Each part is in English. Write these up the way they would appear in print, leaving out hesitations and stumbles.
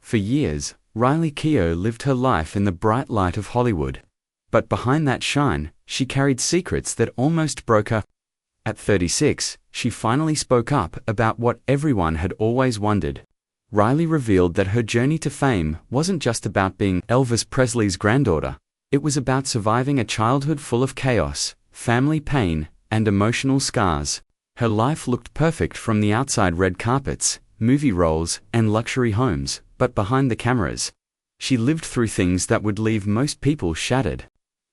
For years, Riley Keough lived her life in the bright light of Hollywood. But behind that shine, she carried secrets that almost broke her. At 36, she finally spoke up about what everyone had always wondered. Riley revealed that her journey to fame wasn't just about being Elvis Presley's granddaughter. It was about surviving a childhood full of chaos, family pain, and emotional scars. Her life looked perfect from the outside: red carpets, movie roles, and luxury homes, but behind the cameras, she lived through things that would leave most people shattered.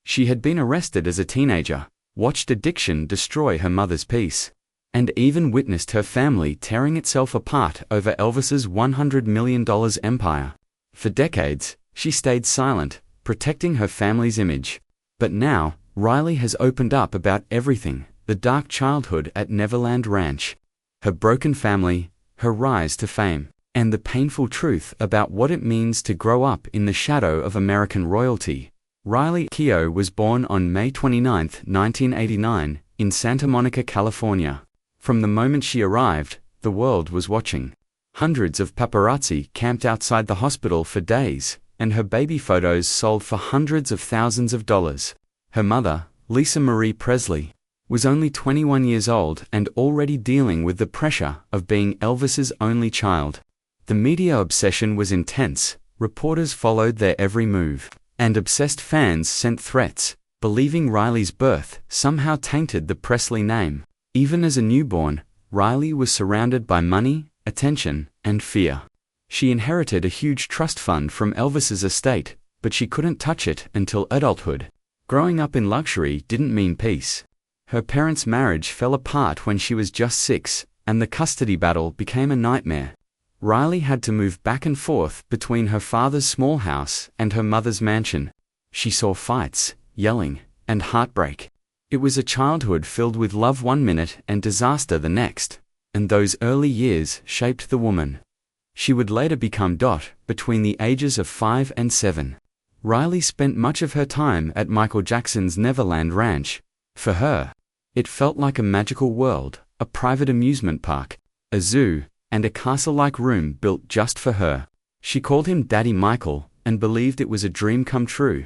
She had been arrested as a teenager, watched addiction destroy her mother's peace, and even witnessed her family tearing itself apart over Elvis's $100 million empire. For decades, she stayed silent, protecting her family's image. But now, Riley has opened up about everything: the dark childhood at Neverland Ranch, her broken family, her rise to fame, and the painful truth about what it means to grow up in the shadow of American royalty. Riley Keough was born on May 29, 1989, in Santa Monica, California. From the moment she arrived, the world was watching. Hundreds of paparazzi camped outside the hospital for days, and her baby photos sold for hundreds of thousands of dollars. Her mother, Lisa Marie Presley, was only 21 years old and already dealing with the pressure of being Elvis's only child. The media obsession was intense. Reporters followed their every move, and obsessed fans sent threats, believing Riley's birth somehow tainted the Presley name. Even as a newborn, Riley was surrounded by money, attention, and fear. She inherited a huge trust fund from Elvis's estate, but she couldn't touch it until adulthood. Growing up in luxury didn't mean peace. Her parents' marriage fell apart when she was just 6, and the custody battle became a nightmare. Riley had to move back and forth between her father's small house and her mother's mansion. She saw fights, yelling, and heartbreak. It was a childhood filled with love one minute and disaster the next, and those early years shaped the woman she would later become. Between the ages of 5 and 7, Riley spent much of her time at Michael Jackson's Neverland Ranch. For her, it felt like a magical world, a private amusement park, a zoo, and a castle-like room built just for her. She called him Daddy Michael and believed it was a dream come true.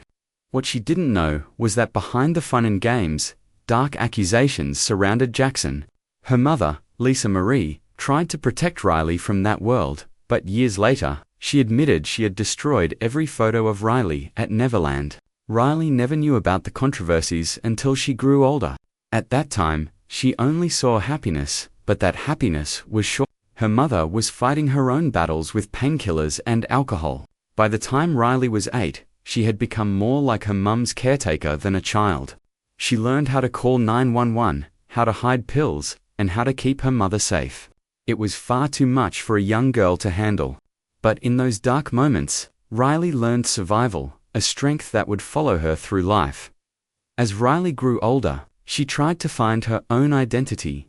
What she didn't know was that behind the fun and games, dark accusations surrounded Jackson. Her mother, Lisa Marie, tried to protect Riley from that world, but years later, she admitted she had destroyed every photo of Riley at Neverland. Riley never knew about the controversies until she grew older. At that time, she only saw happiness, but that happiness was short. Her mother was fighting her own battles with painkillers and alcohol. By the time Riley was 8, she had become more like her mum's caretaker than a child. She learned how to call 911, how to hide pills, and how to keep her mother safe. It was far too much for a young girl to handle. But in those dark moments, Riley learned survival, a strength that would follow her through life. As Riley grew older, she tried to find her own identity.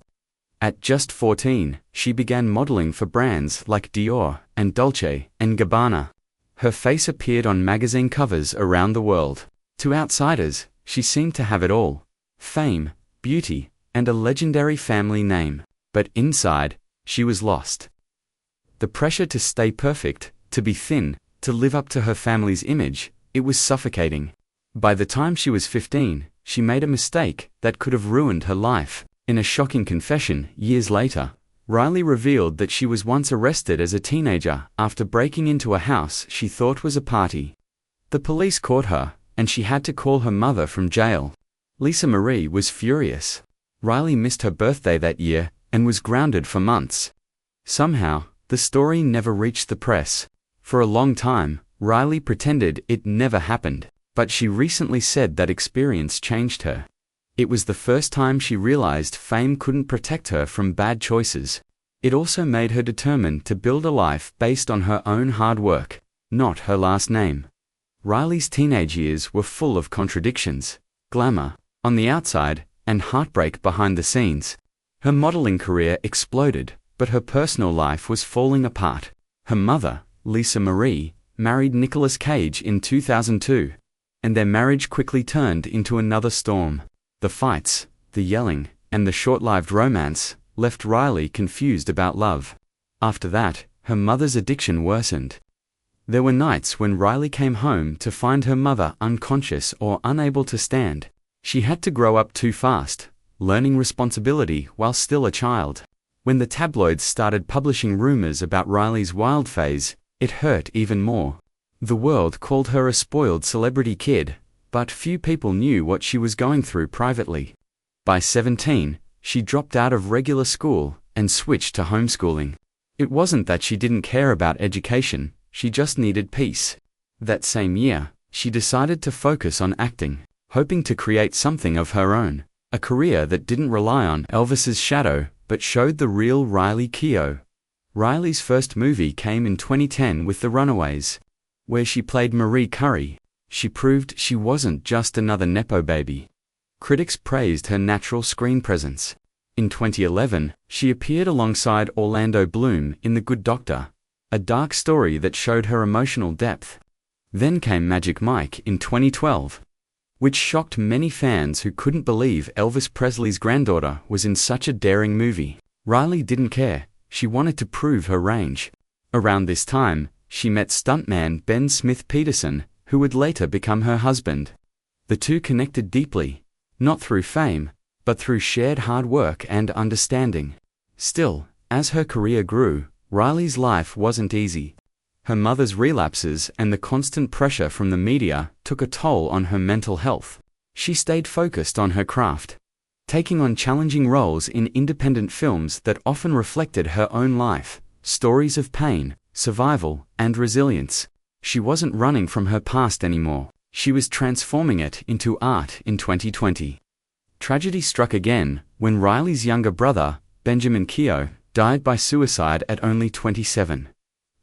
At just 14, she began modeling for brands like Dior and Dolce & Gabbana. Her face appeared on magazine covers around the world. To outsiders, she seemed to have it all: fame, beauty, and a legendary family name. But inside, she was lost. The pressure to stay perfect, to be thin, to live up to her family's image, it was suffocating. By the time she was 15, she made a mistake that could have ruined her life. In a shocking confession, years later, Riley revealed that she was once arrested as a teenager after breaking into a house she thought was a party. The police caught her, and she had to call her mother from jail. Lisa Marie was furious. Riley missed her birthday that year and was grounded for months. Somehow, the story never reached the press. For a long time, Riley pretended it never happened, but she recently said that experience changed her. It was the first time she realized fame couldn't protect her from bad choices. It also made her determined to build a life based on her own hard work, not her last name. Riley's teenage years were full of contradictions: glamour on the outside and heartbreak behind the scenes. Her modeling career exploded, but her personal life was falling apart. Her mother, Lisa Marie, married Nicolas Cage in 2002, and their marriage quickly turned into another storm. The fights, the yelling, and the short-lived romance left Riley confused about love. After that, her mother's addiction worsened. There were nights when Riley came home to find her mother unconscious or unable to stand. She had to grow up too fast, learning responsibility while still a child. When the tabloids started publishing rumors about Riley's wild phase, it hurt even more. The world called her a spoiled celebrity kid, but few people knew what she was going through privately. By 17, she dropped out of regular school and switched to homeschooling. It wasn't that she didn't care about education, she just needed peace. That same year, she decided to focus on acting, hoping to create something of her own, a career that didn't rely on Elvis's shadow, but showed the real Riley Keough. Riley's first movie came in 2010 with The Runaways, where she played Marie Curry. She proved she wasn't just another nepo baby. Critics praised her natural screen presence. In 2011, she appeared alongside Orlando Bloom in The Good Doctor, a dark story that showed her emotional depth. Then came Magic Mike in 2012, which shocked many fans who couldn't believe Elvis Presley's granddaughter was in such a daring movie. Riley didn't care, she wanted to prove her range. Around this time, she met stuntman Ben Smith Peterson, who would later become her husband. The two connected deeply, not through fame, but through shared hard work and understanding. Still, as her career grew, Riley's life wasn't easy. Her mother's relapses and the constant pressure from the media took a toll on her mental health. She stayed focused on her craft, taking on challenging roles in independent films that often reflected her own life, stories of pain, survival, and resilience. She wasn't running from her past anymore. She was transforming it into art in 2020. Tragedy struck again when Riley's younger brother, Benjamin Keough, died by suicide at only 27.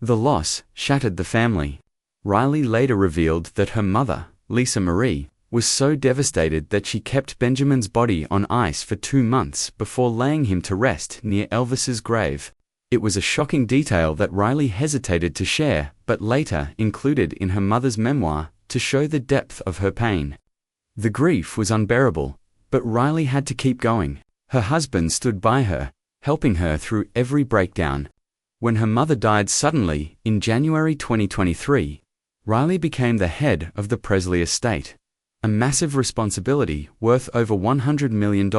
The loss shattered the family. Riley later revealed that her mother, Lisa Marie, was so devastated that she kept Benjamin's body on ice for 2 months before laying him to rest near Elvis's grave. It was a shocking detail that Riley hesitated to share, but later included in her mother's memoir to show the depth of her pain. The grief was unbearable, but Riley had to keep going. Her husband stood by her, helping her through every breakdown. When her mother died suddenly, in January 2023, Riley became the head of the Presley estate, a massive responsibility worth over $100 million.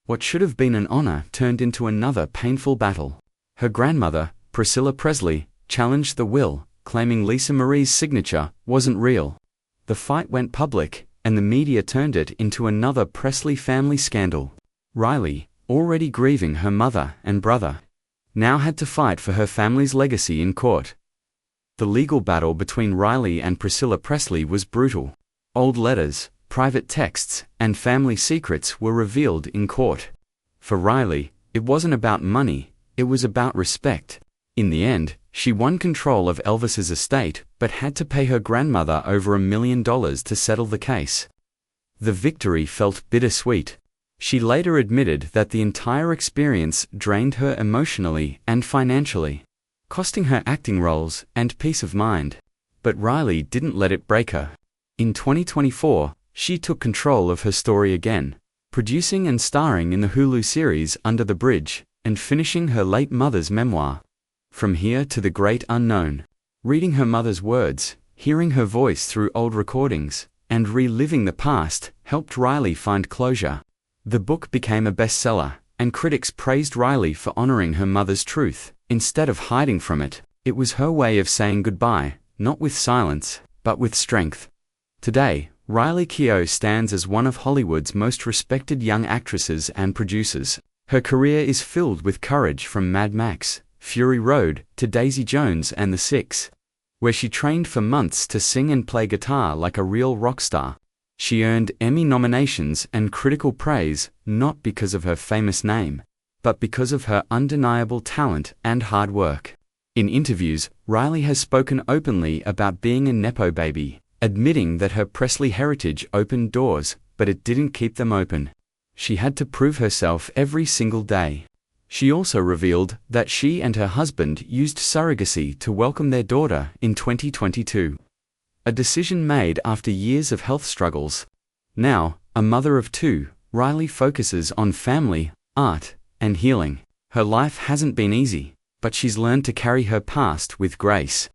What should have been an honor turned into another painful battle. Her grandmother, Priscilla Presley, challenged the will, claiming Lisa Marie's signature wasn't real. The fight went public, and the media turned it into another Presley family scandal. Riley, already grieving her mother and brother, now had to fight for her family's legacy in court. The legal battle between Riley and Priscilla Presley was brutal. Old letters, private texts, and family secrets were revealed in court. For Riley, it wasn't about money, it was about respect. In the end, she won control of Elvis's estate, but had to pay her grandmother over $1 million to settle the case. The victory felt bittersweet. She later admitted that the entire experience drained her emotionally and financially, costing her acting roles and peace of mind. But Riley didn't let it break her. In 2024, she took control of her story again, producing and starring in the Hulu series Under the Bridge, and finishing her late mother's memoir, From Here to the Great Unknown. Reading her mother's words, hearing her voice through old recordings, and reliving the past helped Riley find closure. The book became a bestseller, and critics praised Riley for honoring her mother's truth. Instead of hiding from it, it was her way of saying goodbye, not with silence, but with strength. Today, Riley Keough stands as one of Hollywood's most respected young actresses and producers. Her career is filled with courage, from Mad Max, Fury Road, to Daisy Jones and the Six, where she trained for months to sing and play guitar like a real rock star. She earned Emmy nominations and critical praise not because of her famous name, but because of her undeniable talent and hard work. In interviews, Riley has spoken openly about being a nepo baby, admitting that her Presley heritage opened doors, but it didn't keep them open. She had to prove herself every single day. She also revealed that she and her husband used surrogacy to welcome their daughter in 2022. A decision made after years of health struggles. Now, a mother of 2, Riley focuses on family, art, and healing. Her life hasn't been easy, but she's learned to carry her past with grace.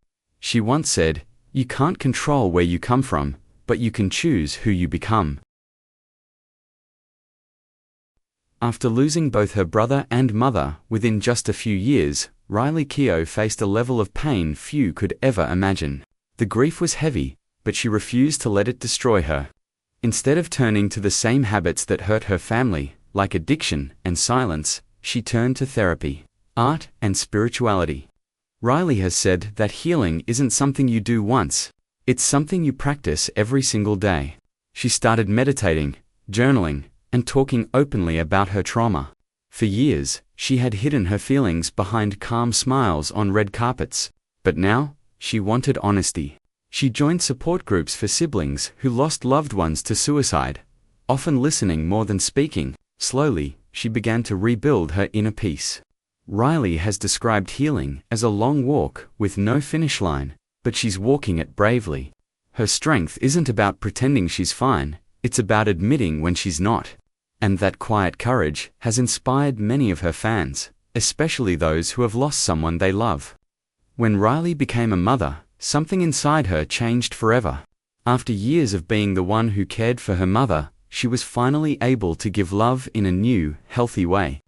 She once said, "You can't control where you come from, but you can choose who you become." After losing both her brother and mother within just a few years, Riley Keough faced a level of pain few could ever imagine. The grief was heavy, but she refused to let it destroy her. Instead of turning to the same habits that hurt her family, like addiction and silence, she turned to therapy, art, and spirituality. Riley has said that healing isn't something you do once, it's something you practice every single day. She started meditating, journaling, and talking openly about her trauma. For years, she had hidden her feelings behind calm smiles on red carpets, but now, she wanted honesty. She joined support groups for siblings who lost loved ones to suicide, often listening more than speaking. Slowly, she began to rebuild her inner peace. Riley has described healing as a long walk with no finish line, but she's walking it bravely. Her strength isn't about pretending she's fine, it's about admitting when she's not. And that quiet courage has inspired many of her fans, especially those who have lost someone they love. When Riley became a mother, something inside her changed forever. After years of being the one who cared for her mother, she was finally able to give love in a new, healthy way.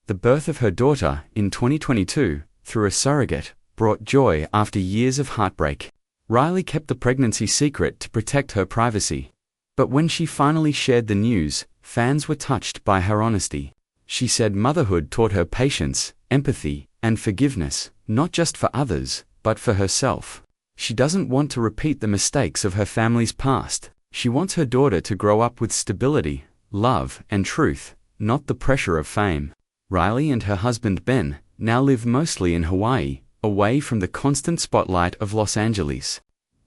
The birth of her daughter in 2022, through a surrogate, brought joy after years of heartbreak. Riley kept the pregnancy secret to protect her privacy. But when she finally shared the news, fans were touched by her honesty. She said motherhood taught her patience, empathy, and forgiveness, not just for others, but for herself. She doesn't want to repeat the mistakes of her family's past. She wants her daughter to grow up with stability, love, and truth, not the pressure of fame. Riley and her husband Ben now live mostly in Hawaii, away from the constant spotlight of Los Angeles.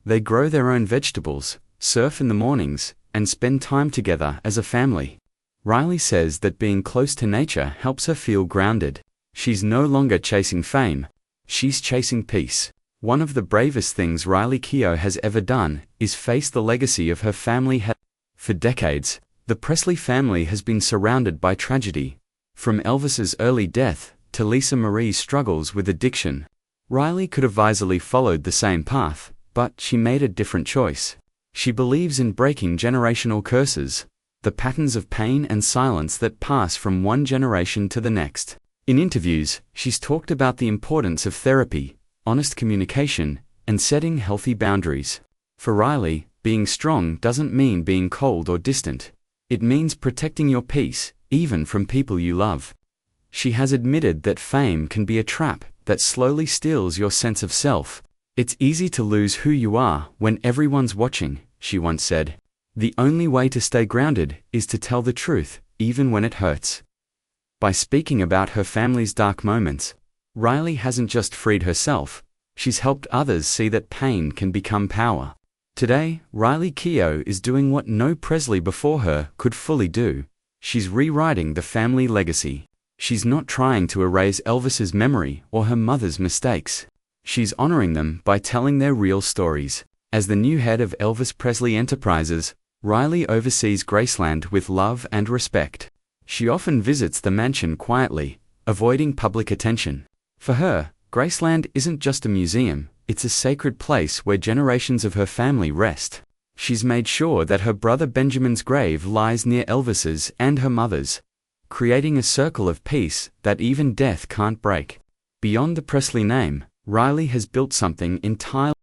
They grow their own vegetables, surf in the mornings, and spend time together as a family. Riley says that being close to nature helps her feel grounded. She's no longer chasing fame, she's chasing peace. One of the bravest things Riley Keough has ever done is face the legacy of her family. For decades, the Presley family has been surrounded by tragedy. From Elvis's early death to Lisa Marie's struggles with addiction, Riley could have easily followed the same path, but she made a different choice. She believes in breaking generational curses, the patterns of pain and silence that pass from one generation to the next. In interviews, she's talked about the importance of therapy, honest communication, and setting healthy boundaries. For Riley, being strong doesn't mean being cold or distant. It means protecting your peace, even from people you love. She has admitted that fame can be a trap that slowly steals your sense of self. "It's easy to lose who you are when everyone's watching," she once said. "The only way to stay grounded is to tell the truth, even when it hurts." By speaking about her family's dark moments, Riley hasn't just freed herself, she's helped others see that pain can become power. Today, Riley Keough is doing what no Presley before her could fully do. She's rewriting the family legacy. She's not trying to erase Elvis's memory or her mother's mistakes. She's honoring them by telling their real stories. As the new head of Elvis Presley Enterprises, Riley oversees Graceland with love and respect. She often visits the mansion quietly, avoiding public attention. For her, Graceland isn't just a museum, it's a sacred place where generations of her family rest. She's made sure that her brother Benjamin's grave lies near Elvis's and her mother's, creating a circle of peace that even death can't break. Beyond the Presley name, Riley has built something entirely